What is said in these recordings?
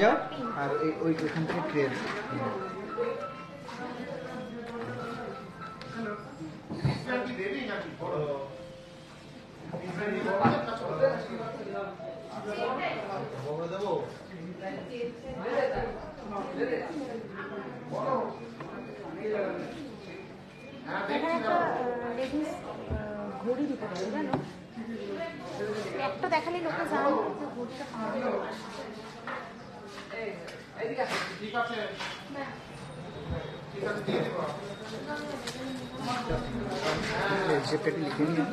যাও আর ওইখান থেকে ট্রেন। ঘড়ি দিতে পারে জানো, একটা দেখালে লোকে জানো যে ঘড়িটা রিসেপ্টটা লিখে নিন।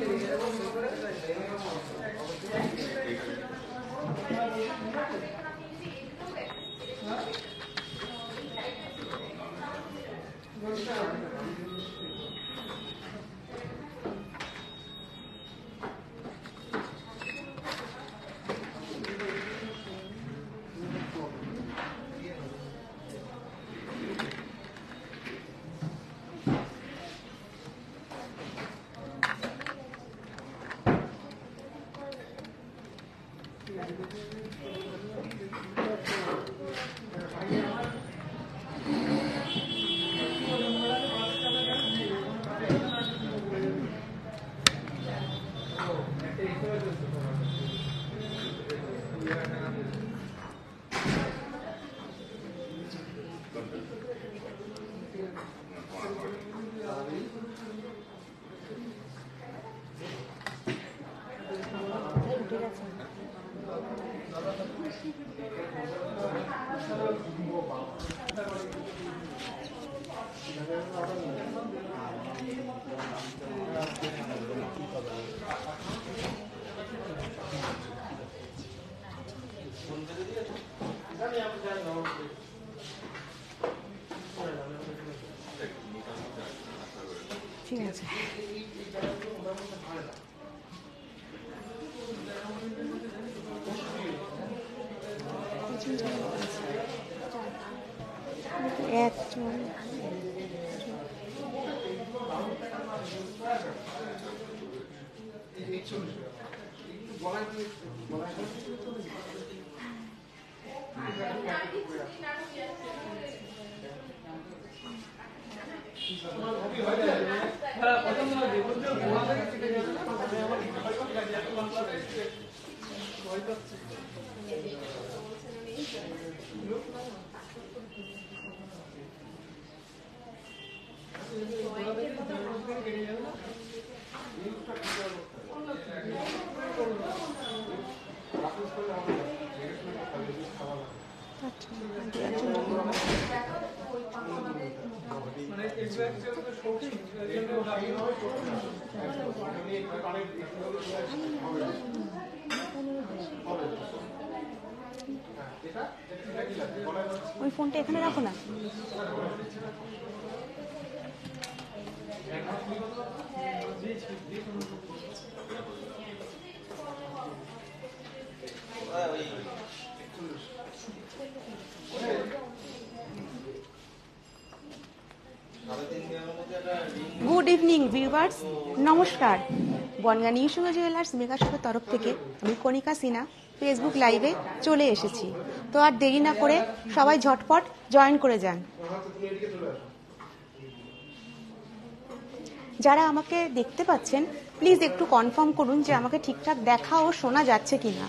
ঠিক আছে। ওই ফোনটা এখানে রাখো না। গুড ইভিনিং ভিউয়ার্স, নমস্কার। বনগাঁ নিউ সুঙ্গ জুয়েলার্স মেগা শপের তরফ থেকে আমি কণিকা সিনহা ফেসবুক লাইভে চলে এসেছি। তো আর দেরি না করে সবাই ঝটপট জয়েন করে যান। যারা আমাকে দেখতে পাচ্ছেন প্লিজ একটু কনফার্ম করুন যে আমাকে ঠিকঠাক দেখা ও শোনা যাচ্ছে কিনা।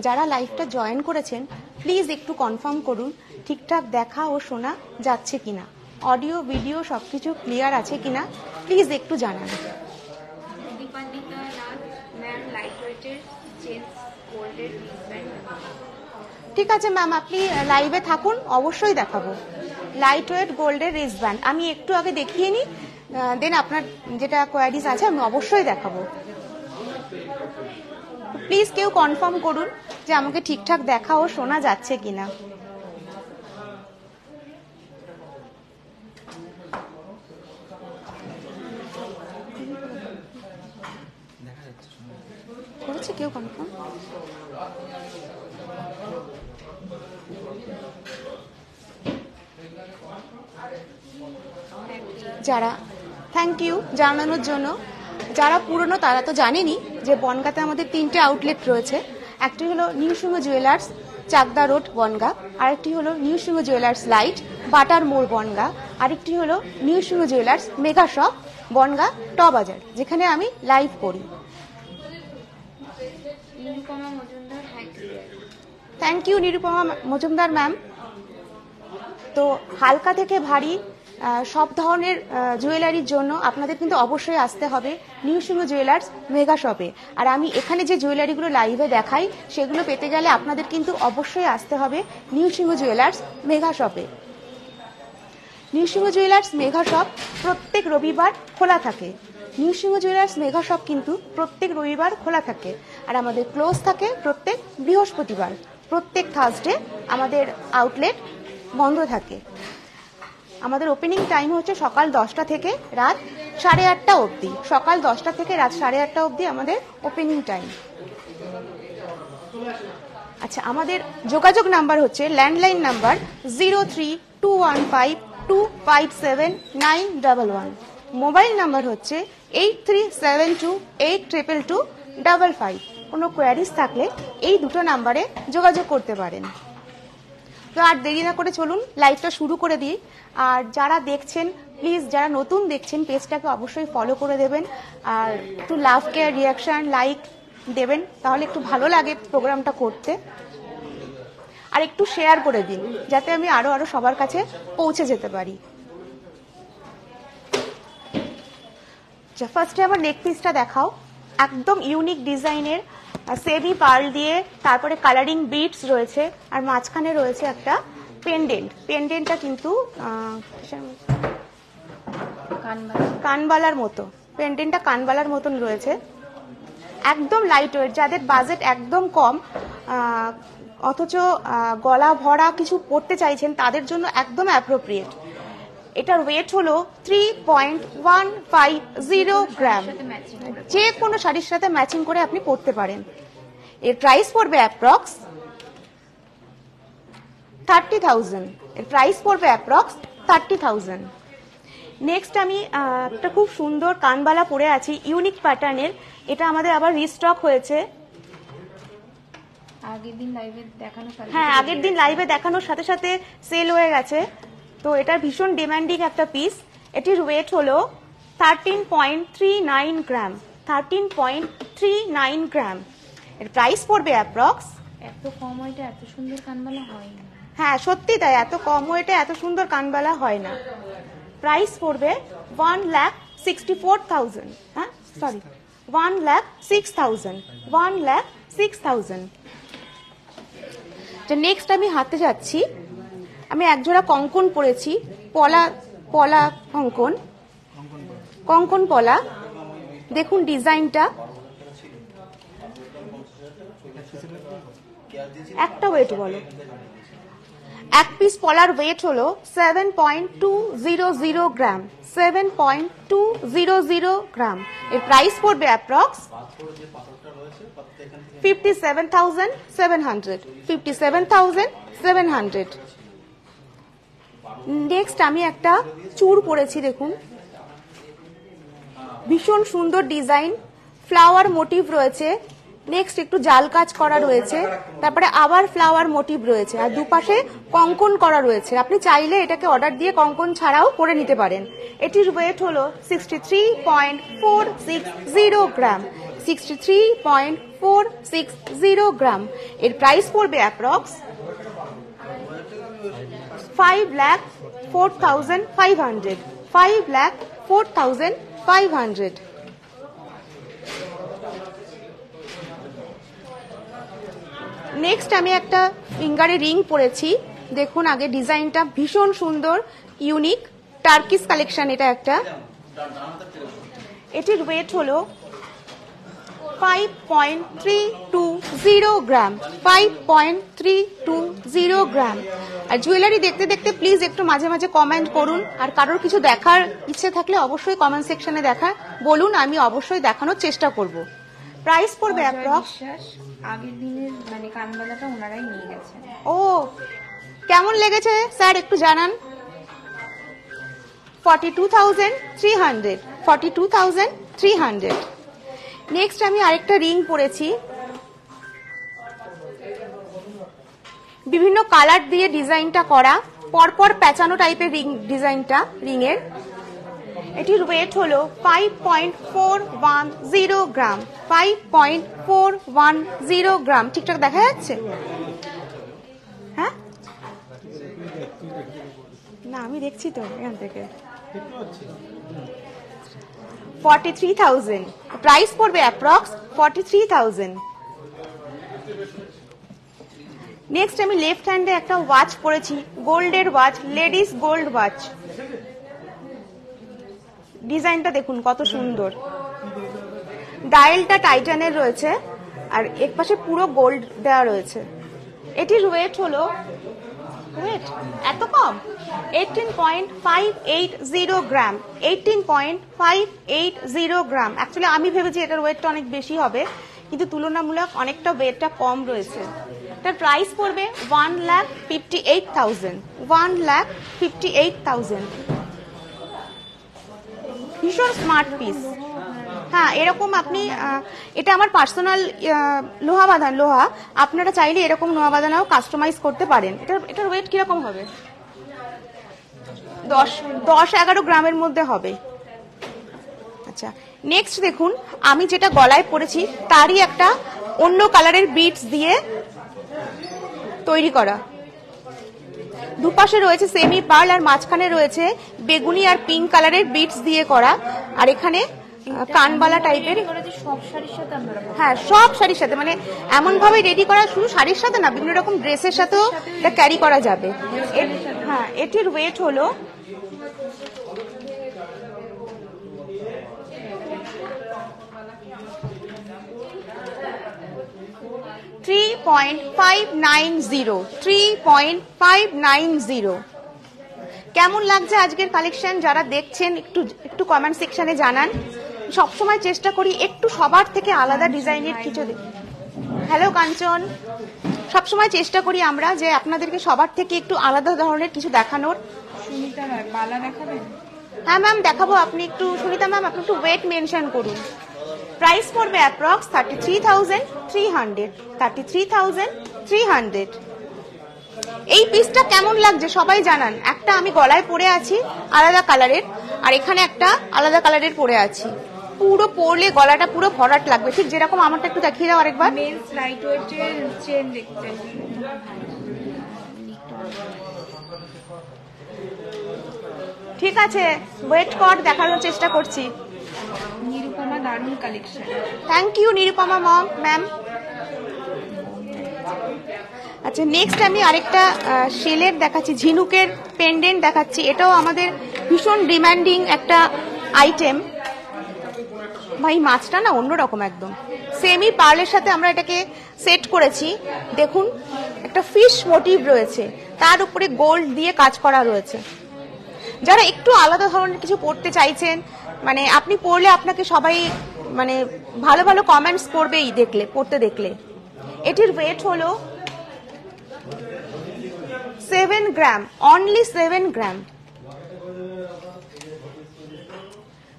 যারা লাইভটা জয়েন করেছেন প্লিজ একটু কনফার্ম করুন ঠিকঠাক দেখা ও শোনা যাচ্ছে কিনা, অডিও ভিডিও সবকিছু ক্লিয়ার আছে কিনা প্লিজ একটু জানান। ঠিক আছে ম্যাম, আপনি লাইভে থাকুন, অবশ্যই দেখাবো। লাইট ওয়েট গোল্ডের রিস্টব্যান্ড আমি একটু আগে দেখিয়ে নিই, দেন আপনার যেটা কোয়ারিজ আছে আমি অবশ্যই দেখাবো। প্লিজ কেউ কনফার্ম করুন যে আমাকে ঠিকঠাক দেখা ও শোনা যাচ্ছে কিনা। করেছে কেউ কনফার্ম? যারা থ্যাংক ইউ জানানোর জন্য। যারা পুরনো তারা তো জানেনই যে বনগাঁতে আমাদের 3টে আউটলেট রয়েছে। একটি হলো নিউ সুঙ্গ জুয়েলার্স, চাকদা রোড বনগা, আরেকটি হলো নিউ সিংহ জুয়েলার্স লাইট বাটার মোড় বনগা, আরেকটি হলো new Singha jewellers mega shop Bangaon ট বাজার, যেখানে আমি লাইভ করি। Thank you Nirupama Majumdar ma'am. তো হালকা থেকে ভারী সব ধরনের জুয়েলারির জন্য আপনাদের কিন্তু অবশ্যই আসতে হবে নিউ সিংহ জুয়েলার্স মেগা শপে। আর আমি এখানে যে জুয়েলারিগুলো লাইভে দেখাই সেগুলো পেতে গেলে আপনাদের কিন্তু অবশ্যই আসতে হবে নিউ সিংহ জুয়েলার্স মেগা শপে। New Singha jewellers mega shop প্রত্যেক রবিবার খোলা থাকে। New Singha jewellers mega shop কিন্তু প্রত্যেক রবিবার খোলা থাকে, আর আমাদের ক্লোজ থাকে প্রত্যেক বৃহস্পতিবার। প্রত্যেক থার্সডে আমাদের আউটলেট বন্ধ থাকে। আমাদের ওপেনিং টাইম হচ্ছে সকাল 10টা থেকে রাত 8:30 অবধি। সকাল 10টা থেকে রাত 8:30 অবধি আমাদের ওপেনিং টাইম। আচ্ছা, আমাদের যোগাযোগ নাম্বার হচ্ছে ল্যান্ডলাইন নাম্বার 032152579111। মোবাইল নাম্বার হচ্ছে 8372822255। কোনো কোয়ারিজ থাকলে এই দুটো নাম্বারে যোগাযোগ করতে পারেন। তো আর দেরি না করে চলুন লাইভটা শুরু করে দিই। আর যারা দেখছেন প্লিজ, যারা নতুন দেখছেন পেজটাকে অবশ্যই ফলো করে দেবেন, আর একটু লাভ কেয়ার রিয়াকশন লাইক দেবেন, তাহলে একটু ভালো লাগে প্রোগ্রামটা করতে। আর একটু শেয়ার করে দিন যাতে আমি আরো সবার কাছে পৌঁছে যেতে পারি। ফার্স্টে আমার নেক পিসটা দেখাও। একদম ইউনিক ডিজাইনের সেমি পার্ল দিয়ে, তারপরে কালারিং বিটস রয়েছে, আর মাঝখানে রয়েছে একটা পেন্ডেন্ট। পেন্ডেন্টটা কিন্তু কানবালার মতো, পেন্ডেন্টটা কানবালার মতন রয়েছে। একদম লাইট ওয়েট, যাদের বাজেট একদম কম অথচ গলা ভরা কিছু পড়তে চাইছেন তাদের জন্য একদম অ্যাপ্রোপ্রিয়েট। এটার ওয়েট হলো 3.150 গ্রাম। যে কোনো শাড়ির সাথে ম্যাচিং করে আপনি পরতে পারেন। এর প্রাইস পড়বে অ্যাপ্রক্স 30,000। এর প্রাইস পড়বে অ্যাপ্রক্স 30,000। নেক্সট আমি একটা খুব সুন্দর কানবালা পরে আছি ইউনিক প্যাটার্নের। এটা আমাদের আবার রিস্টক হয়েছে। আগের দিন লাইভে দেখানোর সাথে সাথে সেল হয়ে গেছে। তো এটা ভীষণ ডিমান্ডিং একটা পিস। এটির ওয়েট হলো 13.39 গ্রাম। 13.39 গ্রাম। এর প্রাইস পড়বে অ্যাপ্রক্স। এত কম ওয়েটে এত সুন্দর কানবালা হয় না। হ্যাঁ সত্যি তাই, এত কম ওয়েটে এত সুন্দর কানবালা হয় না। প্রাইস পড়বে 1,64,000। হ্যাঁ সরি 1,06,000। 1,06,000। নেক্সট আমি হাতে যাচ্ছি। আমি একজোড়া কঙ্কন পরেছি, পলা কঙ্কন পলা। দেখুন ডিজাইনটা। একটা ওয়েট বলো। এক পিস পলার ওয়েট হলো 7.200 গ্রাম। 7.200 গ্রাম। এর প্রাইস পড়বে অ্যাপ্রক্স 57,700। 57,700। নেক্সট আমি একটা চূড় পরেছি, দেখুন ভীষণ সুন্দর ডিজাইন, ফ্লাওয়ার মোটিভ রয়েছে। নেক্সট একটু জাল কাজ করা রয়েছে, তারপরে আবার ফ্লাওয়ার মোটিভ রয়েছে, আর দুপাশে কঙ্কন করা রয়েছে। আপনি চাইলে এটাকে অর্ডার দিয়ে কঙ্কন ছাড়াও করে নিতে পারেন। এটির ওয়েট হলো 63.460 গ্রাম। 63.460 গ্রাম। এর প্রাইস পড়বে অ্যাপ্রক্স 5,04,500। 5,04,500। নেক্সট আমি একটা ফিঙ্গারে রিং পরেছি। দেখুন আগে ডিজাইনটা ভীষণ সুন্দর, ইউনিক টার্কিশ কালেকশন। এটা একটা, এটির ওয়েট হলো 5.320 গ্রাম। 5.320 গ্রাম। আর জুয়েলারি দেখতে দেখতে প্লিজ একটু মাঝে মাঝে কমেন্ট করুন। আর কারোর কিছু দেখার ইচ্ছে থাকলে অবশ্যই কমেন্ট সেকশনে বলুন, আমি অবশ্যই দেখানোর চেষ্টা করব। প্রাইস পড়বে অ্যাপ্রক্স। আগের দিনের মানে কানবালাটা ওনারাই নিয়ে গেছেন। ও কেমন লেগেছে স্যার একটু জানান। 42,300। 42,300। নেক্সট আমি আরেকটা রিং পরেছি। বিভিন্ন কালার দিয়ে ডিজাইনটা করা, পরপর প্যাঁচানো টাইপের রিং, ডিজাইনটা রিংয়ের। এটির ওয়েট হলো 5.410 গ্রাম। 5.410 গ্রাম। ঠিকঠাক দেখা যাচ্ছে? হ্যাঁ, না আমি দেখছি তো এখান থেকে। 43,000 প্রাইস পড়বে, অ্যাপ্রক্স 43,000। নেক্সট আমি লেফট হ্যান্ডে একটা ওয়াচ পরেছি, গোল্ডের ওয়াচ, লেডিস গোল্ড ওয়াচ। ডিজাইনটা দেখুন কত সুন্দর, ডায়ালটা টাইটানের রয়েছে আর এক পাশে পুরো গোল্ড দেওয়া রয়েছে। এটির ওয়েট হলো, ওয়েট এত কম, 18.580 গ্রাম। 18.580 গ্রাম। অ্যাকচুয়ালি আমি ভেবেছি এটার ওয়েটটা অনেক বেশি হবে, কিন্তু তুলনামূলক অনেকটা ওয়েটটা কম রয়েছে। এটার প্রাইস পড়বে 1,58,000। 1,58,000। ভীষণ স্মার্ট পিস। হ্যাঁ, এরকম আপনি, এটা আমার পার্সোনাল লোহা বাঁধান লোহা, আপনারা চাইলে এরকম লোহা বাঁধানাও কাস্টমাইজ করতে পারেন। এটার ওয়েট কিরকম হবে? 10-11 গ্রামের মধ্যে হবে। আচ্ছা, নেক্সট দেখুন, আমি যেটা গলায় পরেছি তারই একটা অন্য কালারের বিটস দিয়ে তৈরি করা। দুপাশে রয়েছে সেমি পার্ল আর মাঝখানে রয়েছে বেগুনি আর পিঙ্ক কালারের বিটস দিয়ে করা। আর এখানে কানবালা টাইপের। সব শাড়ির সাথে আমরা, হ্যাঁ, সব শাড়ির সাথে, মানে এমন ভাবে রেডি করা, শুধু শাড়ির সাথে না, বিভিন্ন রকম ড্রেসের সাথেও এটা ক্যারি করা যাবে। হ্যাঁ, এটির ওয়েট হলো 3.590। 3.590। কেমন লাগছে আজকের কালেকশন? যারা দেখছেন একটু কমেন্ট সেকশনে জানান। সবসময় চেষ্টা করি একটু সবার থেকে আলাদা ডিজাইনের কিছু। হ্যালো কাঞ্চন, সবসময় চেষ্টা করি আমরা যে আপনাদেরকে সবার থেকে একটু আলাদা ধরনের কিছু দেখানোর। সুনিতা রায়, বালা দেখাবেন? হ্যাঁ ম্যাম, দেখাবো। আপনি একটু, সুনিতা ম্যাম আপনি একটু ওয়েট মেনশন করুন। প্রাইস পড়বে অ্যাপ্রক্স 33,300। 33,300। এই পিসটা কেমন লাগছে সবাই জানান। একটা আমি গলায় পরে আছি আলাদা কালারের, আর এখানে একটা আলাদা কালারের পরে আছি। পুরো পরলে গলাটা পুরো ভরাট লাগবে, ঠিক যেরকম আমারটা। একটু দেখিয়ে দাও আরেকবার। মেন্স লাইট ওয়েটের চেন দেখতে। ঠিক আছে, ওয়েট কর, দেখানোর চেষ্টা করছি। নিরুপমা, দারুণ collection. Thank you Nirupama ma'am. আচ্ছা, নেক্সট আমি আরেকটা শেলের দেখাচ্ছি, ঝিনুকের পেন্ডেন্ট দেখাচ্ছি। এটাও আমাদের ভীষণ ডিমান্ডিং একটা আইটেম। ভাই, মাছটা না অন্যরকম একদম। সেমি পার্লের সাথে আমরা এটাকে সেট করেছি। দেখুন, একটা ফিশ মোটিভ রয়েছে, তার উপরে গোল্ড দিয়ে কাজ করা রয়েছে। যারা একটু আলাদা ধরনের কিছু পড়তে চাইছেন, মানে আপনি পড়লে আপনাকে সবাই মানে ভালো ভালো কমেন্টস করবেই দেখলে, পড়তে দেখলে। এটির ওয়েট হলো 7 গ্রাম, অনলি 7 গ্রাম।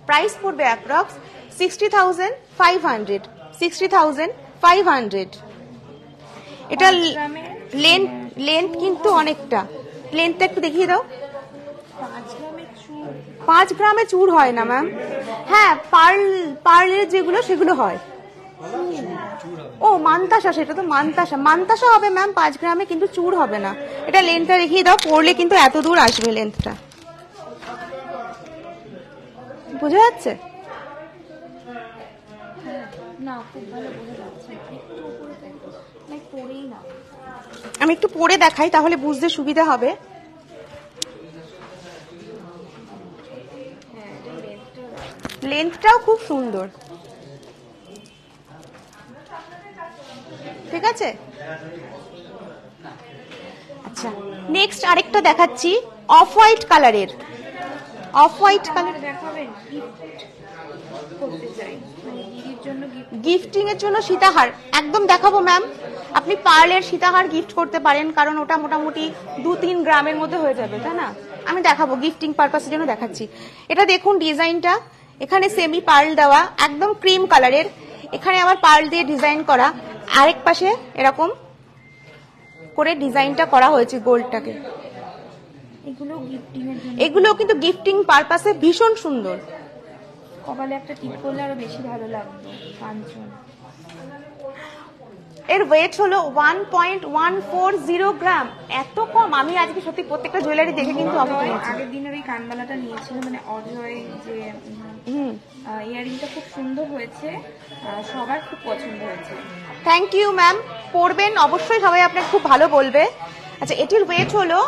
প্রাইস পড়বে অ্যাপ্রক্স 60,500। 60,500। এটা লেন্থ কিন্তু অনেকটা। লেন্থটা একটু দেখিয়ে দাও। 5 গ্রামে চুর হয় না ম্যাম। হ্যাঁ, পার্লের যেগুলো সেগুলো হয়। ও মান্তাসা, সেটা তো মান্তাসা হবে ম্যাম 5 গ্রামে, কিন্তু চুর হবে না। এটা লেন্থটা দেখিয়ে দাও, পরলে কিন্তু এত দূর আসবে লেন্থটা। বোঝা যাচ্ছে? না, খুব ভালো বোঝা যাচ্ছে। আমি একটু পরে দেখাই, তাহলে বুঝতে সুবিধা হবে। লেন্থটাও খুব সুন্দর। ঠিক আছে। আচ্ছা, নেক্সট আরেকটা দেখাচ্ছি, অফ হোয়াইট কালারের। অফ হোয়াইট কালার দেখাবেন? করতে চাই, মানে দিদির জন্য গিফটিং এর জন্য সীতাহার একদম দেখাবো ম্যাম। আপনি পার্লের সীতাহার গিফট করতে পারেন, কারণ ওটা মোটামুটি 2-3 গ্রামের মধ্যে হয়ে যাবে, তাই না? আমি দেখাবো গিফটিং পারপাসের জন্য দেখাচ্ছি। এটা দেখুন ডিজাইনটা, এখানে সেমি পার্ল দেওয়া, একদম ক্রিম কালারের। এখানে আবার পার্ল দিয়ে ডিজাইন করা, আরেক পাশে এরকম করে ডিজাইনটা করা হয়েছে গোল্ডটাকে। এগুলো গিফটিং এর জন্য, এগুলো কিন্তু গিফটিং পারপাসে ভীষণ সুন্দর। কপালে একটা টিপ করলে আরো বেশি ভালো লাগবে। কাঞ্চন, এর ওয়েট হলো 1.140 গ্রাম। এত কম! আমি আজকে সত্যি প্রত্যেকটা জুয়েলারি দেখে কিন্তু অবাক হয়েছি। আগের দিনের ওই কানবালাটা নিয়েছিল, মানে অজয় যে ইয়ারিংটা খুব সুন্দর হয়েছে, সবার খুব পছন্দ হয়েছে। থ্যাংক ইউ ম্যাম, পড়বেন অবশ্যই, সবাই আপনাকে খুব ভালো বলবে। আচ্ছা, এটির ওয়েট হলো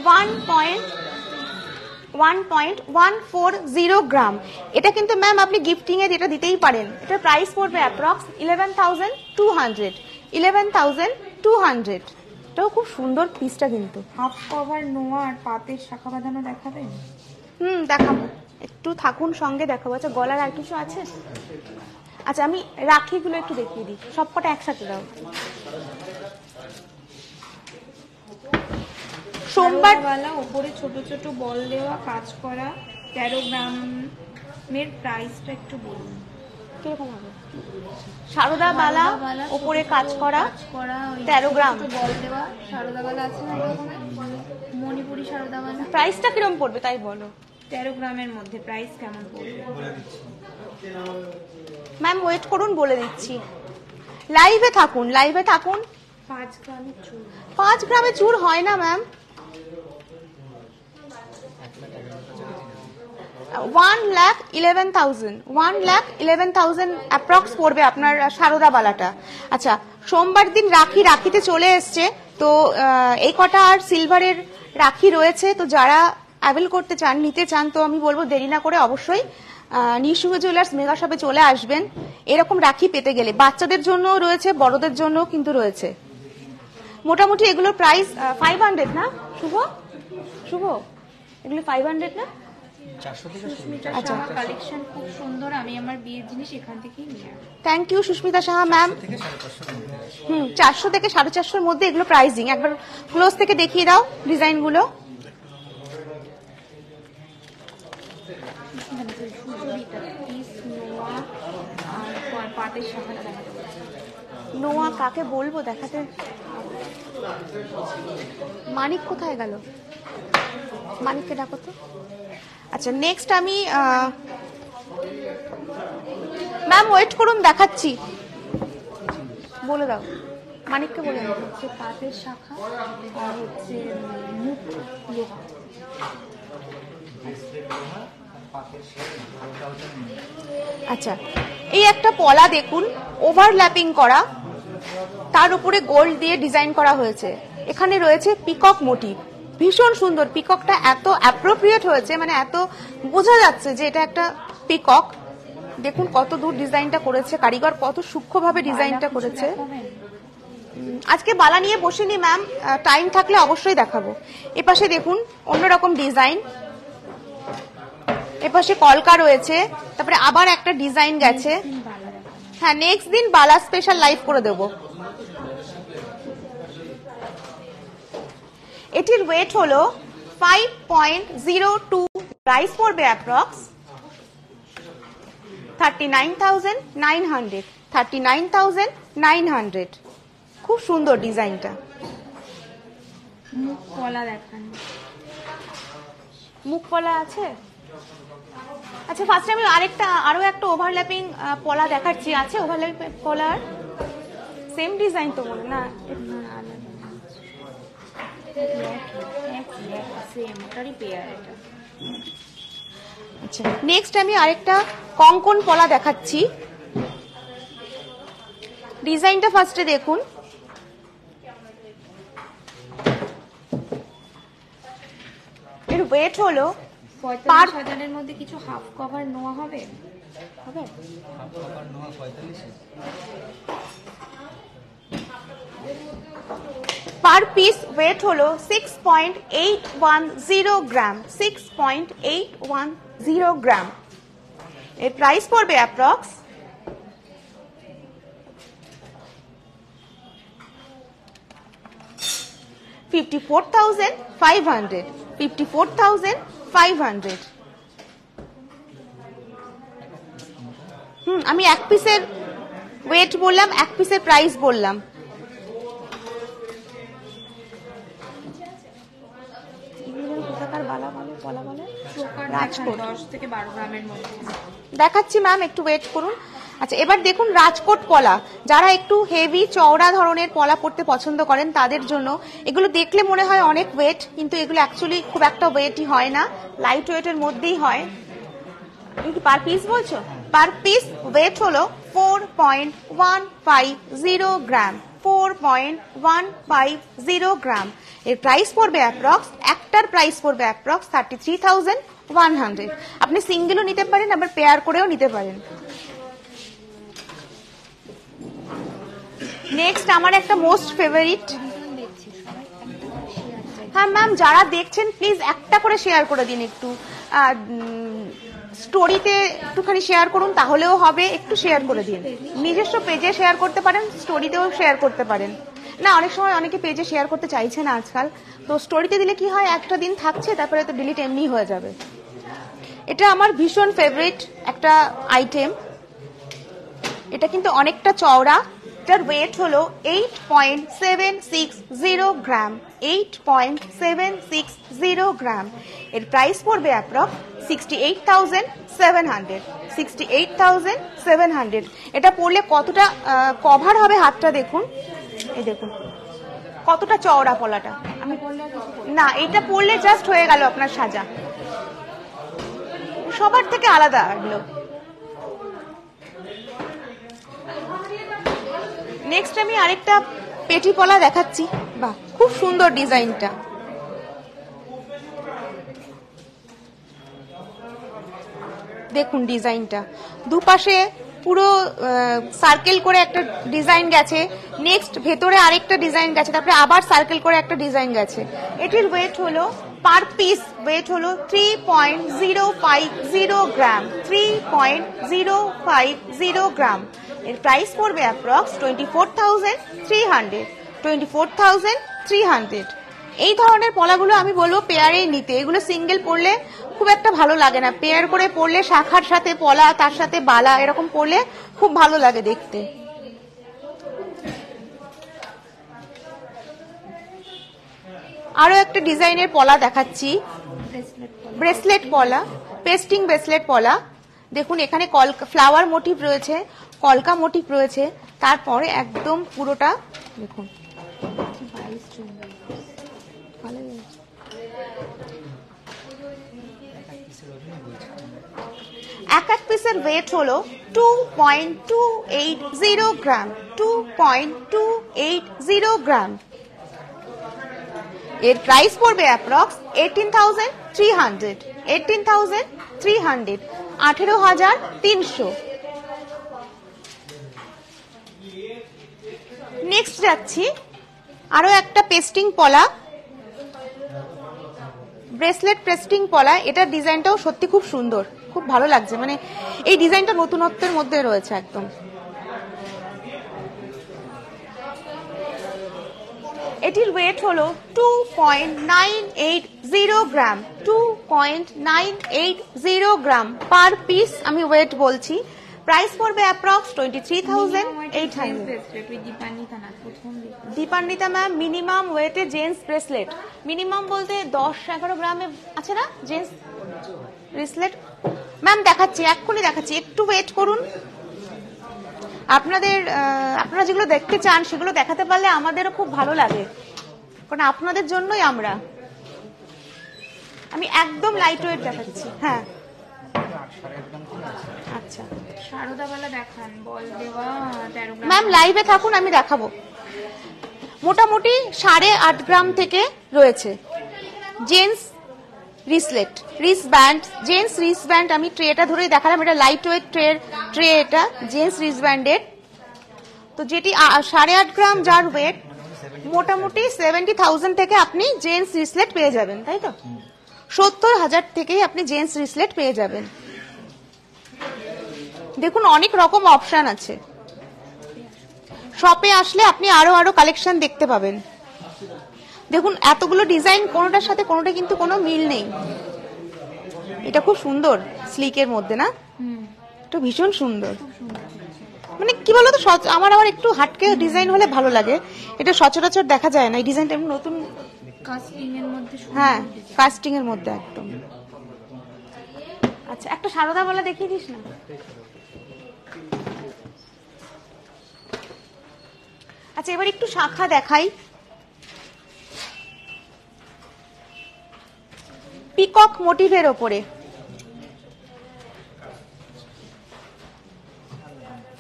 1.140 গ্রাম। এটা কিন্তু ম্যাম আপনি গিফটিং এর এটা দিতেই পারেন। এটার প্রাইস পড়বে অ্যাপ্রক্স 11,200। 11,200। এটাও খুব সুন্দর পিসটা কিন্তু। হাফ কভার নোয়া আর পাতের শাখা বাঁধানো দেখাবেন? দেখাবো, একটু থাকুন সঙ্গে, দেখাবো। আচ্ছা, গলার আর কিছু আছে? আচ্ছা, আমি রাখিগুলো একটু দেখিয়ে দিই, সবকটা একসাথে দাও। সোমবার উপরে ছোট ছোট বল দেওয়া, কাজ করা, 13 গ্রামের প্রাইসটা একটু বলুন কিরকম হবে? সারদা বালা উপরে কাজ করা 13 গ্রাম বল দেওয়া। সারদা বালা আছে না, মণিপুরি সারদা বালা, প্রাইসটা কিরকম পড়বে তাই বলো। 13 গ্রামের মধ্যে প্রাইস কেমন পড়বে? ম্যাম ওয়েট করুন, বলে দিচ্ছি। লাইভে থাকুন, লাইভে থাকুন। 5 গ্রামের চুল। 5 গ্রামে চুল হয় না ম্যাম। 1,11,000 অ্যাপ্রক্স পড়বে আপনার সারদা বালাটা। আচ্ছা, সোমবার দিন রাখিতে চলে এসছে, তো এই কটা আর সিলভারের রাখি রয়েছে, তো যারা অ্যাভেল করতে চান, নিতে চান, তো আমি বলবো দেরি না করে অবশ্যই নিঃশুভ জুয়েলার্স মেগা শপে চলে আসবেন। এরকম রাখি পেতে গেলে বাচ্চাদের জন্য রয়েছে, বড়দের জন্য কিন্তু রয়েছে। মোটামুটি এগুলোর প্রাইস 500 না শুভ? শুভ, এগুলো 500 না? সুস্মিতা সাহা কালেকশন খুব সুন্দর, আমি আমার বিয়ের জিনিস এখান থেকেই নিয়ে আসি। Thank you Susmita Saha ma'am. 400 থেকে 450 মধ্যে এগুলো প্রাইসিং। একবার ক্লোজ থেকে দেখিয়ে দাও ডিজাইনগুলো। নোয়া কাকে বলবো দেখাতে? মানিক কোথায় গেল? মানিককে ডাকো তো। আচ্ছা, নেক্সট আমি ম্যাম ওয়েট করুন, দেখাচ্ছি, বলে দাও। মানিককে বলে দাও। হচ্ছে পাতের শাখা আর হচ্ছে মুখ লোহা। আচ্ছা, এই একটা পলা দেখুন, ওভারল্যাপিং করা, তার উপরে গোল্ড দিয়ে ডিজাইন করা হয়েছে। এখানে রয়েছে পিকক মোটিভ, ভীষণ সুন্দর। পিককটা এত অ্যাপ্রোপ্রিয়েট হয়েছে, মানে এত বোঝা যাচ্ছে যে এটা একটা পিকক। দেখুন কত দূর ডিজাইনটা করেছে কারিগর, কত সূক্ষ্মভাবে ডিজাইনটা করেছে। আজকে বালা নিয়ে বসিনি ম্যাম, টাইম থাকলে অবশ্যই দেখাবো। এপাশে দেখুন অন্যরকম ডিজাইন, এপাশে কলকা রয়েছে, তারপরে আবার একটা ডিজাইন গেছে। হ্যাঁ, নেক্সট দিন বালা স্পেশাল লাইভ করে দেব। এটির ওয়েট হলো 5.02, প্রাইস পড়বে অ্যাপ্রক্স 39,900। 39,900। খুব সুন্দর ডিজাইনটা। মুখ পলা দেখান। মুখ পলা আছে? আচ্ছা, ফার্স্টে আমি আরো একটা ওভারল্যাপিং পলা দেখাচ্ছি। আছে ওভারল্যাপিং পলার সেম ডিজাইন তো মনে না? আচ্ছা, নেক্সট আমি আরেকটা কঙ্কন পলা দেখাচ্ছি। ডিজাইনটা ফার্স্টে দেখুন। এর ওয়েট হলো 45,000-এর মধ্যে কিছু হাফ কভার নোয়া হবে? হবে। হাফ কভার নোয়া 45। পার পিস ওয়েট হলো 6.810 গ্রাম। 6.810 গ্রাম। এর প্রাইস পড়বে অ্যাপ্রক্স 54,500। 54,500। আমি এক পিসের ওয়েট বললাম, এক পিসের প্রাইস বললাম। পলা বলে? চোকার রাজকোট। 10 থেকে 12 গ্রামের মধ্যে। দেখাচ্ছি ম্যাম, একটু ওয়েট করুন। আচ্ছা, এবার দেখুন রাজকোট পলা। যারা একটু হেভি চওড়া ধরনের পলা পরতে পছন্দ করেন তাদের জন্য এগুলো দেখলে মনে হয় অনেক ওয়েট, কিন্তু এগুলো অ্যাকচুয়ালি খুব একটা ওয়েটই হয় না, লাইট ওয়েটের মধ্যেই হয়। তুমি কি পার পিস বলছো? পার পিস ওয়েট হলো 4.150 গ্রাম, 4.150 গ্রাম। এর প্রাইস পড়বে অ্যাপ্রক্স, একটার প্রাইস পড়বে অ্যাপ্রক্স 33,100। আপনি সিঙ্গেলও নিতে পারেন, আবার পেয়ার করেও নিতে পারেন। নেক্সট আমার একটা মোস্ট ফেভারিট। হ্যাঁ ম্যাম, যারা দেখছেন প্লিজ একটা করে শেয়ার করে দিন, একটু স্টোরিতে একটুখানি শেয়ার করুন, তাহলেও হবে। একটু শেয়ার করে দিন, নিজস্ব পেজে শেয়ার করতে পারেন, স্টোরিতেও শেয়ার করতে পারেন। না, অনেক সময় অনেকে পেজে শেয়ার করতে চাইছে না আজকাল, তো স্টোরিতে দিলে কি হয়, একটা দিন থাকছে, তারপরে তো ডিলিট এমনি হয়ে যাবে। এটা আমার ভীষণ ফেভারিট একটা আইটেম। এটা কিন্তু অনেকটা চওড়া। এটার ওয়েট হলো 8.760 গ্রাম, 8.760 গ্রাম। এর প্রাইস পড়বে অ্যাপ্রক্স 68,700, 68,700। এটা পরলে কতটা কভার হবে হাতটা দেখুন, এই দেখুন কতটা চওড়া পলাটা। না, এটা পরলে জাস্ট হয়ে গেল আপনার সাজা, সবার থেকে আলাদা এগুলো। নেক্সট আমি আরেকটা পেটি পলা দেখাচ্ছি। বাহ, খুব সুন্দর ডিজাইনটা। দেখুন ডিজাইনটা, দুপাশে পুরো সার্কেল করে একটা ডিজাইন গেছে, নেক্সট ভেতরে আরেকটা ডিজাইন গেছে, তারপরে আবার সার্কেল করে একটা ডিজাইন গেছে। এটির ওয়েট হলো পার পিস ওয়েট হলো 3.050 গ্রাম, 3.050 গ্রাম। এর প্রাইস পড়বে অ্যাপ্রক্স 24,300, 24,300। এই ধরনের পলাগুলো আমি বলবো পেয়ারেই নিতে, এগুলো সিঙ্গেল পরলে খুব একটা ভালো লাগে না, পেয়ার করে পরলে শাখার সাথে পলা, তার সাথে বালা, এরকম পরলে খুব ভালো লাগে দেখতে। আরো একটা ডিজাইনের পলা দেখাচ্ছি, ব্রেসলেট পলা, পেস্টিং ব্রেসলেট পলা। দেখুন এখানে ফ্লাওয়ার মোটিভ রয়েছে, কলকা মোটিভ রয়েছে, তারপরে একদম পুরোটা দেখুন এক এক পিসের ওয়েট হলো 2.280 গ্রাম, 2.280 গ্রাম। এর প্রাইস পড়বে অ্যাপ্রক্স 18,300, 18,300, 18,300। নেক্সট যাচ্ছি আরো একটা পেস্টিং পলা, ব্রেসলেট পেস্টিং পলা। এটার ডিজাইনটাও সত্যি খুব সুন্দর, খুব ভালো লাগছে, মানে এই ডিজাইনটা নতুনত্বের মধ্যে রয়েছে একদম। এটির ওয়েট হলো 2.980 গ্রাম, 2.980 গ্রাম পার পিস আমি ওয়েট বলছি। প্রাইস পড়বে অ্যাপ্রক্স 23,800। দীপান্বিতা ম্যাম, মিনিমাম ওয়েটে জেন্টস ব্রেসলেট, মিনিমাম বলতে 10-11 গ্রামে আছে না জেন্টস ব্রেসলেট? ম্যাম দেখাচ্ছি, এক্ষুনি দেখাচ্ছি, একটু ওয়েট করুন। আপনারা যেগুলো দেখতে চান সেগুলো দেখাতে পারলে আমাদেরও খুব ভালো লাগে, কারণ আপনাদের জন্যই আমি একদম লাইট ওয়েট দেখাচ্ছি। হ্যাঁ আচ্ছা, সারদাবেলা দেখান, বল দেওয়া 13 গ্রাম। ম্যাম লাইভে থাকুন, আমি দেখাবো। মোটামুটি 8.5 গ্রাম থেকে রয়েছে। জেন্টস রিসলেট, রিসব্যান্ড, জেন্টস রিসব্যান্ড, আমি ট্রেটা ধরেই দেখালাম, এটা লাইট ওয়েট ট্রে, এটা জেন্টস রিসব্যান্ডের। তো যেটি 8.5 গ্রাম যার ওয়েট, মোটামুটি 70,000 থেকে আপনি জেন্টস রিসলেট পেয়ে যাবেন, তাই তো? 70,000 থেকেই আপনি জেন্টস রিসলেট পেয়ে যাবেন। দেখুন অনেক রকম অপশন আছে, শপে আসলে আপনি আরো কালেকশন দেখতে পাবেন। দেখুন এতগুলো ডিজাইন, কোনোটার সাথে কোনোটা কিন্তু কোনো মিল নেই। এটা খুব সুন্দর, স্লিকের মধ্যে না, এটা ভীষণ সুন্দর। মানে কি বলতো, আমার আবার একটু হাটকে ডিজাইন হলে ভালো লাগে, এটা সচরাচর দেখা যায় না। এই ডিজাইনটা নতুন, কাস্টিং এর মধ্যে, হ্যাঁ কাস্টিং এর মধ্যে একদম। আচ্ছা একটা সারদাওয়ালা দেখিয়ে দিস না। আচ্ছা এবার একটু শাখা দেখাই। পিকক মোটিভের ওপরে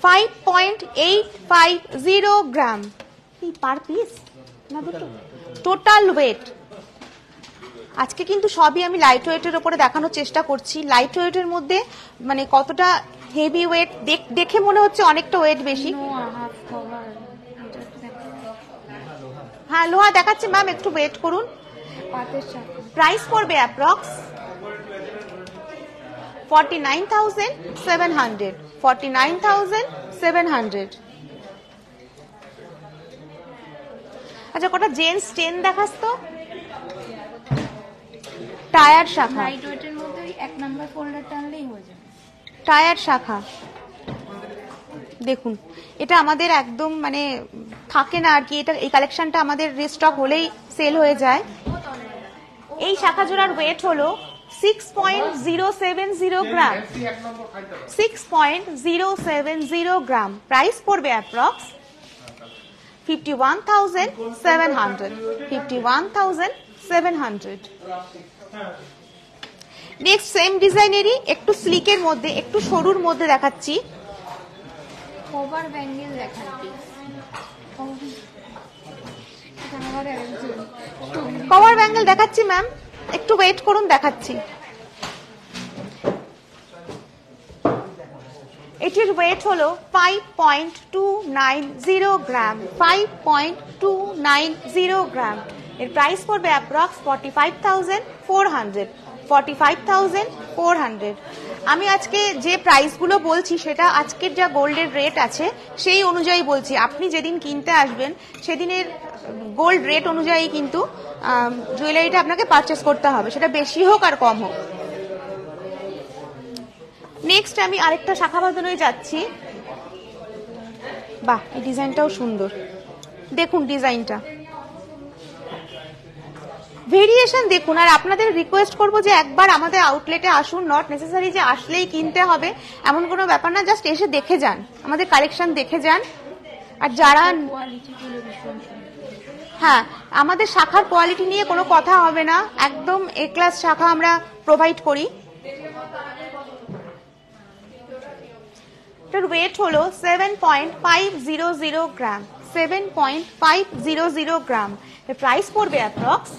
5.850 গ্রাম পার পিস না দুটো টোটাল ওয়েট। আজকে কিন্তু সবই আমি লাইট ওয়েটের ওপরে দেখানোর চেষ্টা করছি। লাইট ওয়েটের মধ্যে মানে কতটা হেভি ওয়েট দেখে মনে হচ্ছে অনেকটা ওয়েট বেশি। হ্যাঁ লোহা দেখাচ্ছে ম্যাম, একটু ওয়েট করুন। প্রাইস পড়বে অ্যাপ্রক্স 49,700 49,700। আচ্ছা কটা জেন্টস চেন দেখাস তো। টায়ার শাখা, লাইট ওয়েটের মধ্যে এক নাম্বার ফোল্ডার টানলেই হয়ে যাবে। টায়ার শাখা দেখুন, এটা আমাদের একদম মানে থাকে না আর কি, এটা এই কালেকশনটা আমাদের রিস্টক হলেই সেল হয়ে যায়। এই শাখা জোড়ার ওয়েট হলো 6.070 গ্রাম 6.070 গ্রাম। প্রাইস পড়বে অ্যাপ্রক্স 51,700 51,700। নেক্সট সেম ডিজাইনেরই একটু স্লিকের মধ্যে, একটু সরুর মধ্যে দেখাচ্ছি। কভার ব্যাঙ্গেল দেখান প্লিজ। কভার ব্যাঙ্গেল দেখাচ্ছি ম্যাম, একটু ওয়েট করুন, দেখাচ্ছি। এটির ওয়েট হলো 5.290 গ্রাম 5.290 গ্রাম। এর প্রাইস পড়বে অ্যাপ্রক্স 45,400 45,400। আমি আজকে যে প্রাইসগুলো বলছি সেটা আজকের যা গোল্ডের রেট আছে সেই অনুযায়ী বলছি। আপনি যেদিন কিনতে আসবেন সেদিনের গোল্ড রেট অনুযায়ী কিন্তু জুয়েলারিটা আপনাকে পারচেস করতে হবে, সেটা বেশি হোক আর কম হোক। নেক্সট আমি আরেকটা শাখা বাঁধানো যাচ্ছি। বাহ, এই ডিজাইনটাও সুন্দর, দেখুন ডিজাইনটা, ভেরিয়েশন দেখুন। আর আপনাদের রিকোয়েস্ট করবো যে একবার আমাদের আউটলেটে আসুন, নট নেসেসারি যে আসলেই কিনতে হবে এমন কোনো ব্যাপার না, জাস্ট এসে দেখে যান, আমাদের কালেকশন দেখে যান। আর যারা হ্যাঁ, আমাদের শাখার কোয়ালিটি নিয়ে কোনো কথা হবে না, একদম এ ক্লাস শাখা আমরা প্রোভাইড করি। এটার ওয়েট হলো 7.500 গ্রাম 7.500 গ্রাম। এর প্রাইস পড়বে অ্যাপ্রক্স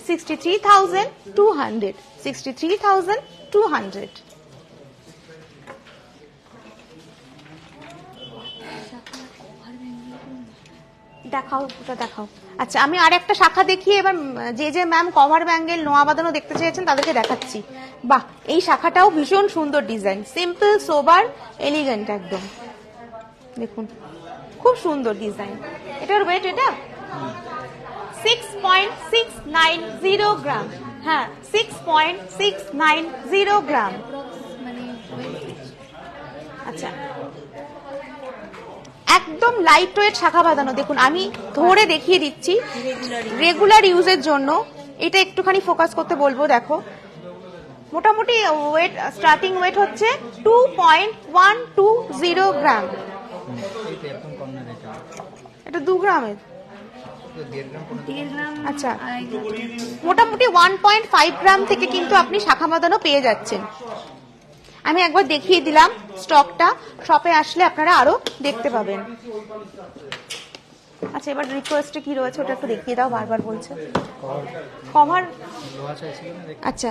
63,200 63,200। দেখাও, ওটা দেখাও। আচ্ছা আমি আর একটা শাখা দেখিয়ে এবার যে ম্যাম কভার ব্যাঙ্গেল নোয়া বাঁধানো দেখতে চেয়েছেন তাদেরকে দেখাচ্ছি। বাহ, এই শাখাটাও ভীষণ সুন্দর ডিজাইন, সিম্পল সোবার এলিগেন্ট একদম, দেখুন খুব সুন্দর ডিজাইন। এটার ওয়েট এটা 6.690 গ্রাম। হ্যাঁ 6.690 গ্রাম। আচ্ছা একদম লাইট ওয়েট শাখা বাঁধানো, দেখুন আমি ধরে দেখিয়ে দিচ্ছি রেগুলার ইউজের জন্য। এটা একটুখানি ফোকাস করতে বলবো, দেখো মোটামুটি ওয়েট স্টার্টিং ওয়েট হচ্ছে 2.120 গ্রাম। এটা 2 গ্রামের, আচ্ছা মোটামুটি 1.5 গ্রাম থেকে কিন্তু আপনি শাখা বাঁধানো পেয়ে যাচ্ছেন। আমি একবার দেখিয়ে দিলাম স্টকটা, শপে আসলে আপনারা আরো দেখতে পাবেন। আচ্ছা এবার রিকোয়েস্টে কি রয়েছে ওটা একটু দেখিয়ে দাও, বারবার বলছে। কভার, আচ্ছা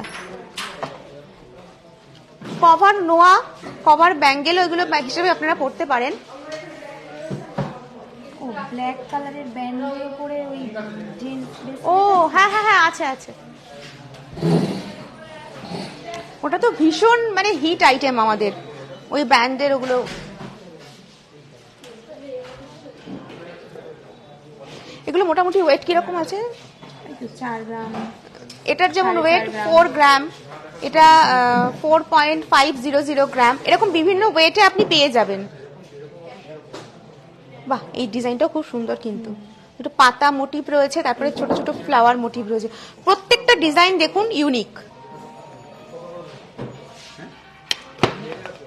কভার নোয়া, কভার ব্যাঙ্গেল, ওইগুলো হিসেবে আপনারা পড়তে পারেন। ও ব্ল্যাক কালারের ব্যান্ডের উপরে ওই জিন্স, ও হ্যাঁ হ্যাঁ হ্যাঁ আছে আছে, ওটা তো ভীষণ মানে হিট আইটেম আমাদের, ওই ব্যান্ডের ওগুলো। এগুলো মোটামুটি ওয়েট কিরকম আছে? 4 গ্রাম। এটার যেমন ওয়েট 4 গ্রাম, এটা 4.500 গ্রাম, এরকম বিভিন্ন ওয়েটে আপনি পেয়ে যাবেন। বাহ, এই ডিজাইনটাও খুব সুন্দর, কিন্তু একটু পাতা মোটিভ রয়েছে, তারপরে ছোট ছোট ফ্লাওয়ার মোটিভ রয়েছে, প্রত্যেকটা ডিজাইন দেখুন ইউনিক।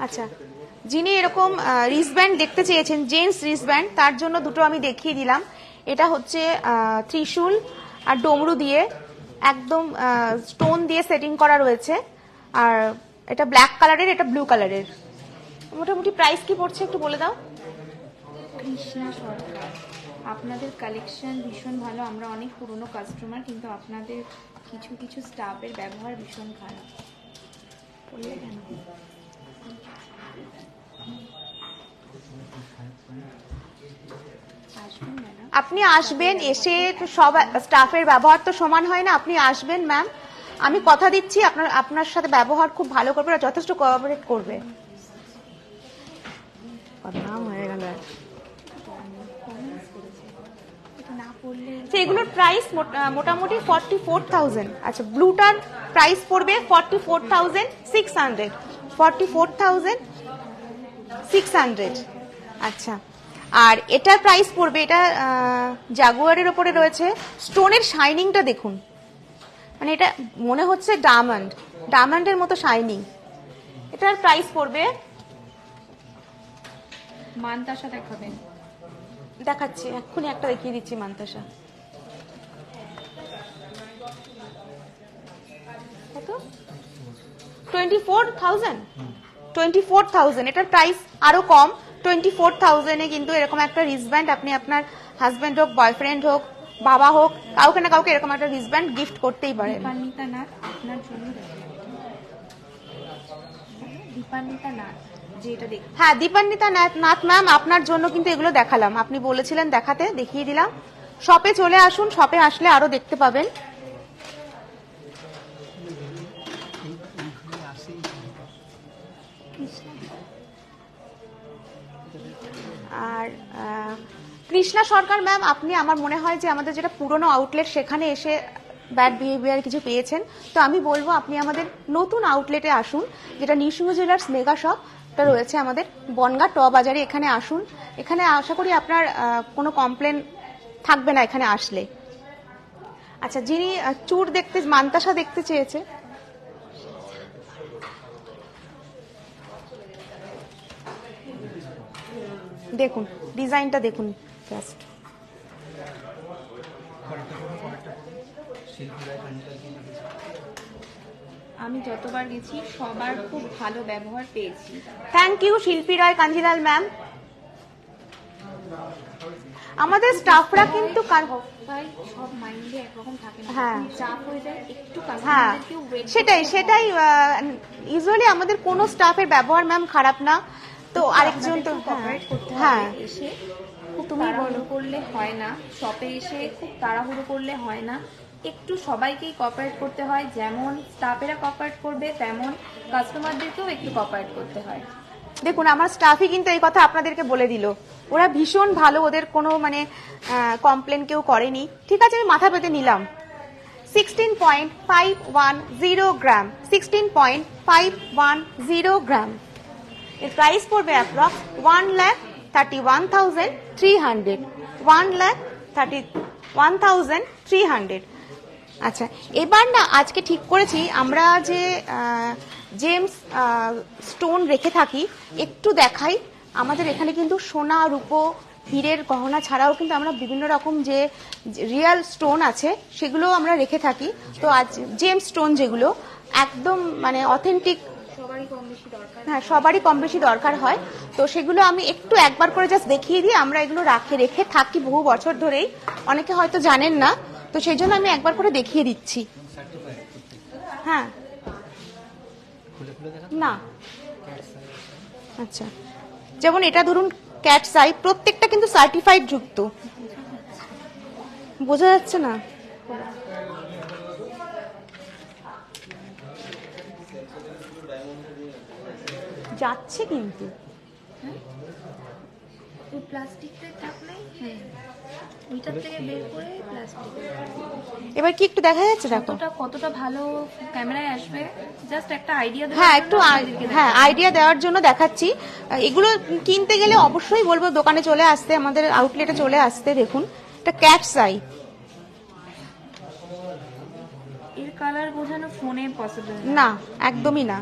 আচ্ছা, যিনি এরকম রিস্টব্যান্ড দেখতে চেয়েছেন, জেন্টস রিস্টব্যান্ড, তার জন্য দুটো আমি দেখিয়ে দিলাম। এটা হচ্ছে ত্রিশূল আর ডমরু দিয়ে একদম স্টোন দিয়ে সেটিং করা রয়েছে, আর এটা ব্ল্যাক কালারের, এটা ব্লু কালারের। মোটামুটি প্রাইস কি পড়ছে একটু বলে দাও। কৃষ্ণা সরকার, আপনাদের কালেকশন ভীষণ ভালো, আমরা অনেক পুরনো কাস্টমার, কিন্তু আপনাদের কিছু কিছু স্টাফের ব্যবহার ভীষণ খারাপ। বললে কেন? আসবেন ম্যাডাম, আপনি আসবেন, এসে তো সব স্টাফের ব্যবহার তো সমান হয় না। আপনি আসবেন ম্যাম, আমি কথা দিচ্ছি আপনার সাথে ব্যবহার খুব ভালো করবে আর যথেষ্ট কোঅপারেট করবে। নাম হয়ে গেল। এটা না পড়লে তো এগুলোর প্রাইস মোটামুটি 44,000। আচ্ছা, ব্লুটার প্রাইস পড়বে 44,600। 44,600। আচ্ছা, আর এটার প্রাইস পড়বে, এটা জাগুয়ারের ওপরে রয়েছে। স্টোনের শাইনিংটা দেখুন, মানে এটা মনে হচ্ছে ডায়মন্ডের মতো শাইনিং। এটার প্রাইস পড়বে, মানতাসা দেখাবেন? দেখাচ্ছি এক্ষুনি, একটা দেখিয়ে দিচ্ছি মান্তাসা। কত? 24,000। এটার প্রাইস আরো কম, 24,000 এ কিন্তু এরকম একটা রিস্টব্যান্ড আপনি আপনার হাজবেন্ড হোক, বয়ফ্রেন্ড হোক, বাবা হোক, কাউকে না কাউকে এরকম একটা রিস্টব্যান্ড গিফট করতেই পারেন। দীপান্বিতা নাথ, আপনার জন্য দীপান্বিতা নাথ, যেটা দেখ, হ্যাঁ, দীপান্বিতা নাথ ম্যাম, আপনার জন্য কিন্তু এগুলো দেখালাম, আপনি বলেছিলেন দেখাতে, দেখিয়ে দিলাম। শপে চলে আসুন, শপে আসলে আরো দেখতে পাবেন। আর কৃষ্ণা সরকার ম্যাম, আপনি, আমার মনে হয় যে আমাদের যেটা পুরনো আউটলেট সেখানে এসে ব্যাড বিহেভিয়ার কিছু পেয়েছেন, তো আমি বলবো আপনি আমাদের নতুন আউটলেটে আসুন, যেটা নৃসিংহ জুয়েলার্স মেগা শপ রয়েছে আমাদের বনগাঁ ট বাজারে। এখানে আসুন, এখানে আশা করি আপনার কোনো কমপ্লেন থাকবে না এখানে আসলে। আচ্ছা, যিনি চুর দেখতে, মান্তাসা দেখতে চেয়েছে, দেখুন ডিজাইনটা দেখুন জাস্ট। আমি যতবার গেছি সবার খুব ভালো ব্যবহার পেয়েছি। থ্যাংক ইউ শিল্পী রায় কাঞ্জিলাল ম্যাম। আমাদের স্টাফরা কিন্তু সব মাইন্ডে একরকম থাকে না, হ্যাঁ, চাপ হয়ে যায় একটু, হ্যাঁ সেটাই ইউজুয়ালি আমাদের কোনো স্টাফের ব্যবহার ম্যাম খারাপ না, তো আরেকজন তো কোঅপারেট করতে হ্যাঁ, হবে। এসে খুব তাড়াহুড়ো করলে হয় না, শপে এসে খুব তাড়াহুড়ো করলে হয় না, একটু সবাইকেই কোঅপারেট করতে হয়। যেমন স্টাফেরা কোঅপারেট করবে, তেমন কাস্টমারদেরকেও একটু কোঅপারেট করতে হয়। দেখুন আমার স্টাফই কিন্তু এই কথা আপনাদেরকে বলে দিল, ওরা ভীষণ ভালো, ওদের কোনো মানে কমপ্লেন কেউ করেনি। ঠিক আছে, আমি মাথা পেতে নিলাম। 16.510 গ্রাম, 16.510 গ্রাম। এর প্রাইস পড়বে অ্যাপ্রক্স 1,31,300। 1,31,300। আচ্ছা, এবার না আজকে ঠিক করেছি আমরা যে জেমস স্টোন রেখে থাকি, একটু দেখাই। আমাদের এখানে কিন্তু সোনা, রূপো, হীরের গহনা ছাড়াও কিন্তু আমরা বিভিন্ন রকম যে রিয়েল স্টোন আছে সেগুলো আমরা রেখে থাকি। তো আজ জেমস স্টোন যেগুলো একদম মানে অথেন্টিক, হ্যাঁ সবারই কম বেশি দরকার হয়, তো সেগুলো আমি একটু একবার করে জাস্ট দেখিয়ে দিই। আমরা এগুলো রেখে থাকি বহু বছর ধরেই, অনেকে হয়তো জানেন না, তো সেই জন্য আমি একবার করে দেখিয়ে দিচ্ছি। হ্যাঁ না, আচ্ছা, যেমন এটা ধরুন ক্যাটস আই, প্রত্যেকটা কিন্তু সার্টিফাইড যুক্ত, বোঝা যাচ্ছে না? যাচ্ছে কিন্তু প্লাস্টিকটা থাকলে, হ্যাঁ ওইটার থেকে বের করে প্লাস্টিক। এবার কি একটু দেখা যাচ্ছে? দেখো কতটা ভালো ক্যামেরায় আসবে, জাস্ট একটা আইডিয়া। হ্যাঁ, একটু হ্যাঁ আইডিয়া দেওয়ার জন্য দেখাচ্ছি। এগুলো কিনতে গেলে অবশ্যই বলবো দোকানে চলে আসতে, আমাদের আউটলেটে চলে আসতে। দেখুন এটা ক্যাটস আই, এর কালার বোঝানো ফোনে পসিবল না, একদমই না।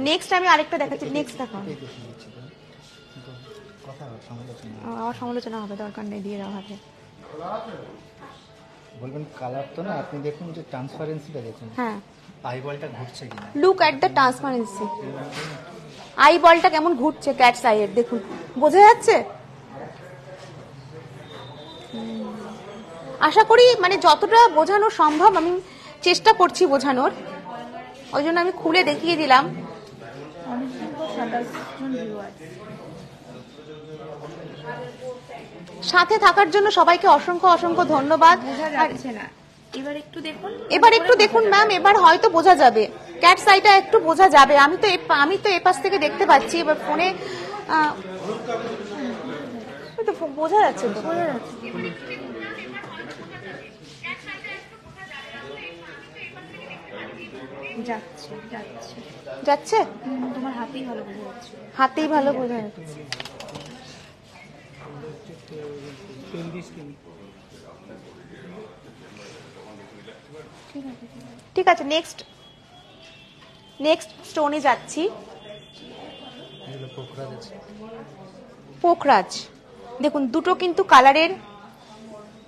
নেক্সট আমি আরেকটা দেখাচ্ছি, নেক্সট দেখাও। এই দেখুন দিচ্ছি তো। কিন্তু কথা সমালোচনা আমার সমালোচনা হবে, দরকার নেই, দিয়ে দেওয়া হবে। বলবেন কালার তো না, আপনি দেখুন যে ট্রান্সপারেন্সিটা দেখুন, হ্যাঁ, আইবলটা ঘুরছে কিনা। Look at the transparency, I বলটা কেমন ঘুরছে ক্যাটস আইয়ের, দেখুন বোঝা যাচ্ছে। আশা করি মানে যতটা বোঝানো সম্ভব আমি চেষ্টা করছি বোঝানোর, ওই জন্য আমি খুলে দেখিয়ে দিলাম। অনেকগুলো 27 জন ভিউয়ার। সাথে থাকার জন্য সবাইকে অসংখ্য অসংখ্য ধন্যবাদ। বোঝা যাচ্ছে না, এবার একটু দেখুন। এবার একটু দেখুন ম্যাম, এবার হয়তো বোঝা যাবে, ক্যাটস আইটা একটু বোঝা যাবে। আমি তো এপাশ থেকে দেখতে পাচ্ছি, এবার ফোনে বোঝা যাচ্ছে তো। যাচ্ছে যাচ্ছে যাচ্ছে, তোমার হাতেই ভালো বোঝা যাচ্ছে। হাতেই ভালো বোঝা যাচ্ছে। ঠিক আছে, নেক্সট স্টোনে যাচ্ছি। এগুলো পোখরাজ আছে। পোখরাজ দেখুন, দুটো কিন্তু কালারের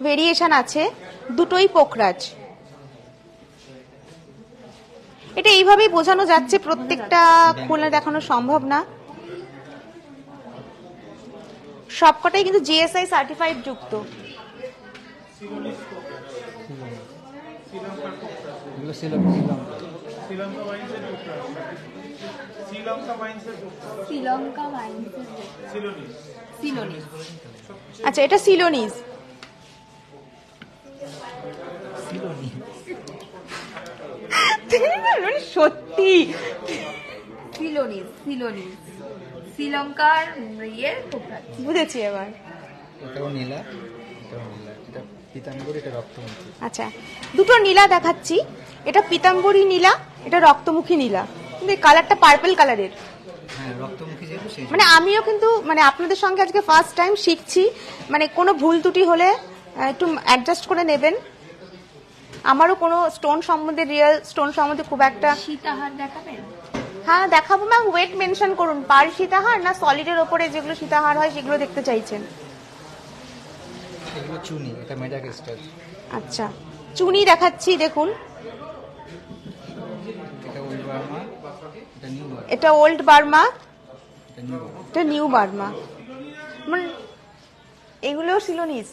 ভেরিয়েশন আছে, দুটোই পোখরাজ। এটা এইভাবেই বোঝানো যাচ্ছে, প্রত্যেকটা খুলে দেখানো সম্ভব না। সবকটাই কিন্তু জিএসআই সার্টিফাইড যুক্ত। এগুলো শ্রীলঙ্কা। শ্রীলঙ্কা মাইন্সের সিলোনিস। আচ্ছা, এটা সিলোনিজ। সত্যি সিলোনিস শ্রীলঙ্কার ইয়ের পোখরাজ। বুঝেছি এবার। এটাও নীলা, এটাও নীলা। এটা পিতাম্বরী, এটা রক্তমুখী। আচ্ছা, দুটো নীলা দেখাচ্ছি, এটা পিতাম্বরী নীলা, এটা রক্তমুখী নীলা, কিন্তু এই কালারটা পার্পল কালারের। হ্যাঁ, রক্তমুখী যেহেতু সেই মানে আমিও কিন্তু মানে আপনাদের সঙ্গে আজকে ফার্স্ট টাইম শিখছি, মানে কোনো ভুল ত্রুটি হলে একটু অ্যাডজাস্ট করে নেবেন। আমারও কোনো স্টোন সম্বন্ধে, রিয়েল স্টোন সম্বন্ধে খুব একটা। সীতাহার দেখাবেন? হ্যাঁ দেখাবো ম্যাম, ওয়েট মেনশন করুন। পার সীতাহার না সলিডের ওপরে যেগুলো সীতাহার হয় সেগুলো দেখতে চাইছেন? এগুলো চুনি, এটা মেডাগাস্কার। আচ্ছা, চুনি দেখাচ্ছি, দেখুন এটা ওল্ড বার্মা, এটা নিউ বার্মা। এটা ওল্ড বার্মা, এটা নিউ বার্মা। এটা নিউ বার্মা। মানে এগুলোও সিলোনিজ।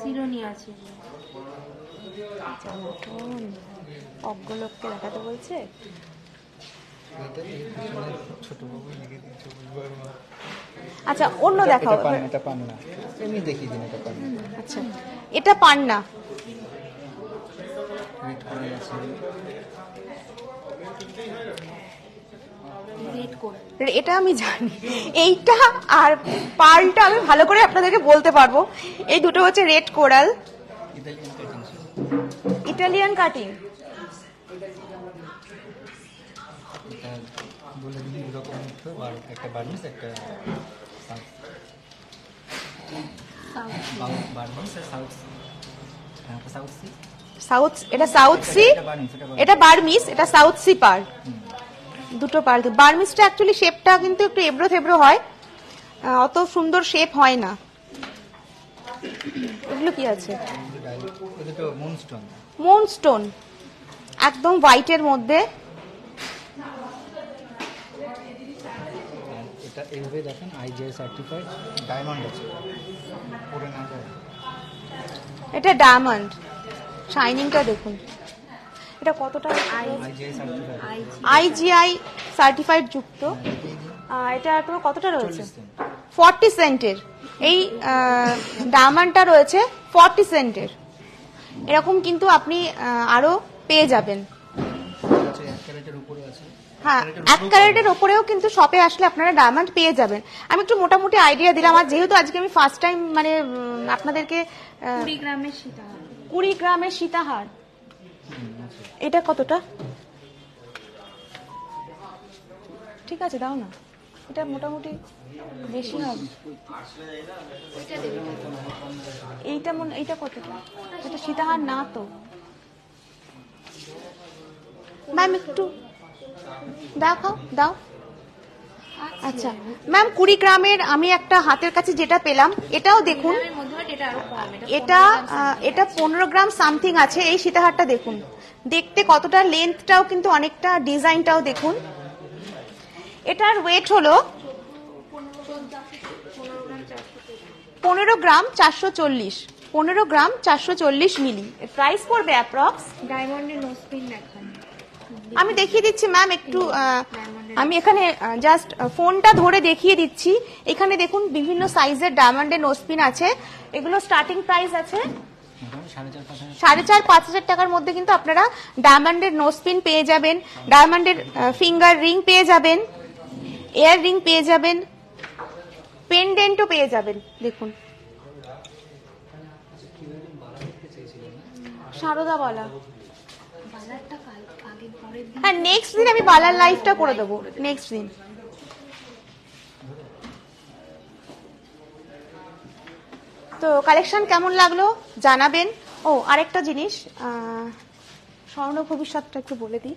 সিলোনি আছে। অজ্ঞলোককে দেখাতে বলছে। এটা এই পিছনে ছোট বাবু লিখে দিয়েছে ওল্ড বার্মা। আচ্ছা, অন্য দেখাও। এটা পান্না, এমনি দেখিয়ে দিন। এটা পান্না। আচ্ছা, এটা পান্না। রেড কালার আছে। Red coral. এটা আমি জানি, এইটা আর পার্লটা আমি ভালো করে আপনাদেরকে বলতে পারবো। এই দুটো হচ্ছে red coral, Italian cutting. Italian cutting. এটা বলে দিন দুরকম উঠবে, একটা বার্মিস, একটা বার্মিস আর সাউথ সি। সাউথ, এটা সাউথ সি, এটা বার্মিস, এটা সাউথ সি পার। দুটো পার। বার্মিসটা অ্যাকচুয়ালি শেপটা কিন্তু একটু এবড়ো থেবড়ো হয়, অত সুন্দর শেপ হয় না। এগুলো কি আছে? মুনস্টোন। মুনস্টোন, একদম হোয়াইটের মধ্যে। এটা এইভাবে দেখেন, আইজিআই সার্টিফাইড ডায়মন্ড আছে, পরে না যায়। এটা ডায়মন্ড, শাইনিংটা দেখুন। এটা কতটা? IGI certified. আইজিআই সার্টিফাইড যুক্ত। এটা তোমার কতটা রয়েছে? 40 সেন্টের। এই ডায়মন্ডটা রয়েছে 40 সেন্টের। এরকম কিন্তু আপনি আরো পেয়ে যাবেন। হ্যাঁ, 1 ক্যারেটের ওপরেও কিন্তু শপে আসলে আপনারা ডায়মন্ড পেয়ে যাবেন। আমি একটু মোটামুটি আইডিয়া দিলাম, আর যেহেতু আজকে আমি ফার্স্ট টাইম মানে আপনাদেরকে 20 গ্রামের সীতাহার। 20 গ্রামের সীতাহার। এটা কতটা? ঠিক আছে, দাও না, এটা মোটামুটি বেশি হবে। এইটা কতটা? এটা সীতাহার না তো। ম্যাম একটু দেখাও, দাও। আচ্ছা ম্যাম 20 গ্রামের আমি একটা হাতের কাছে যেটা পেলাম, এটাও দেখুন, এর মধ্যে এটা আরো কম, এটা 15 গ্রাম সামথিং আছে। এই সীতাহারটা দেখুন, দেখতে কতটা, লেন্থটাও কিন্তু অনেকটা, ডিজাইনটাও দেখুন। এটার ওয়েট হলো 15 গ্রাম 440, 15 গ্রাম 440 মিলি। প্রাইস পড়বে অ্যাপ্রক্স, ডায়মন্ডের নোসপিন দেখান। আমি দেখিয়ে দিচ্ছি ম্যাম একটু, আমি এখানে জাস্ট ফোনটা ধরে দেখিয়ে দিচ্ছি। এখানে দেখুন বিভিন্ন সাইজের ডায়মন্ডের নোসপিন আছে। এগুলো স্টার্টিং প্রাইস আছে 4,500 টাকার মধ্যে, কিন্তু আপনারা ডায়মন্ডের নোসপিন পেয়ে যাবেন, ডায়মন্ডের ফিঙ্গার রিং পেয়ে যাবেন, এয়ার রিং পেয়ে যাবেন, পেন্ডেন্টও পেয়ে যাবেন। দেখুন সারদা বালা, বালারটা কাল আগে পরের দিন হ্যাঁ নেক্সট দিন আমি বালার লাইফটা করে দেবো, নেক্সট দিন। তো কালেকশন কেমন লাগলো জানাবেন। ও আরেকটা জিনিস, স্বর্ণ ভবিষ্যৎটা একটু বলে দিই।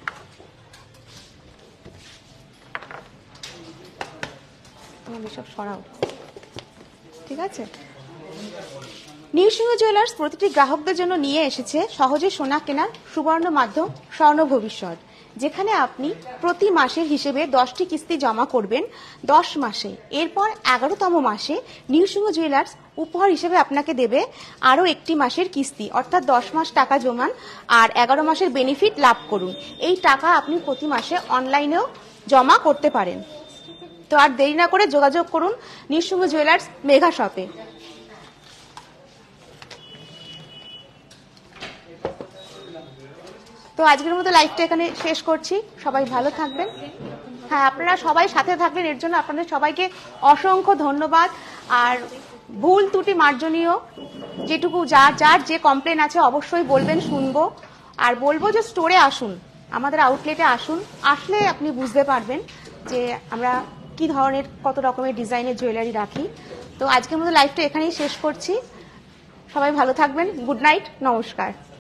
তোমার সব সরাও, ঠিক আছে। নিউ সিংহ জুয়েলার্স প্রতিটি গ্রাহকদের জন্য নিয়ে এসেছে সহজে সোনা কেনার সুবর্ণ মাধ্যম স্বর্ণ ভবিষ্যৎ, যেখানে আপনি প্রতি মাসের হিসেবে 10টি কিস্তি জমা করবেন 10 মাসে। এরপর 11তম মাসে নিউ সিংহ জুয়েলার্স উপহার হিসেবে আপনাকে দেবে আরও একটি মাসের কিস্তি, অর্থাৎ 10 মাস টাকা জমান আর 11 মাসের বেনিফিট লাভ করুন। এই টাকা আপনি প্রতি মাসে অনলাইনেও জমা করতে পারেন। তো আর দেরি না করে যোগাযোগ করুন নিউ সিংহ জুয়েলার্স মেঘা শপে। তো আজকের মতো লাইভটা এখানে শেষ করছি। সবাই ভালো থাকবেন। হ্যাঁ আপনারা সবাই সাথে থাকবেন, এর জন্য আপনাদের সবাইকে অসংখ্য ধন্যবাদ। আর ভুল ত্রুটি মার্জনীয়, যেটুকু যার যে কমপ্লেন আছে অবশ্যই বলবেন, শুনবো। আর বলবো যে স্টোরে আসুন, আমাদের আউটলেটে আসুন, আসলে আপনি বুঝতে পারবেন যে আমরা কি ধরনের কত রকমের ডিজাইনের জুয়েলারি রাখি। তো আজকের মতো লাইভটা এখানেই শেষ করছি। সবাই ভালো থাকবেন। গুড নাইট, নমস্কার।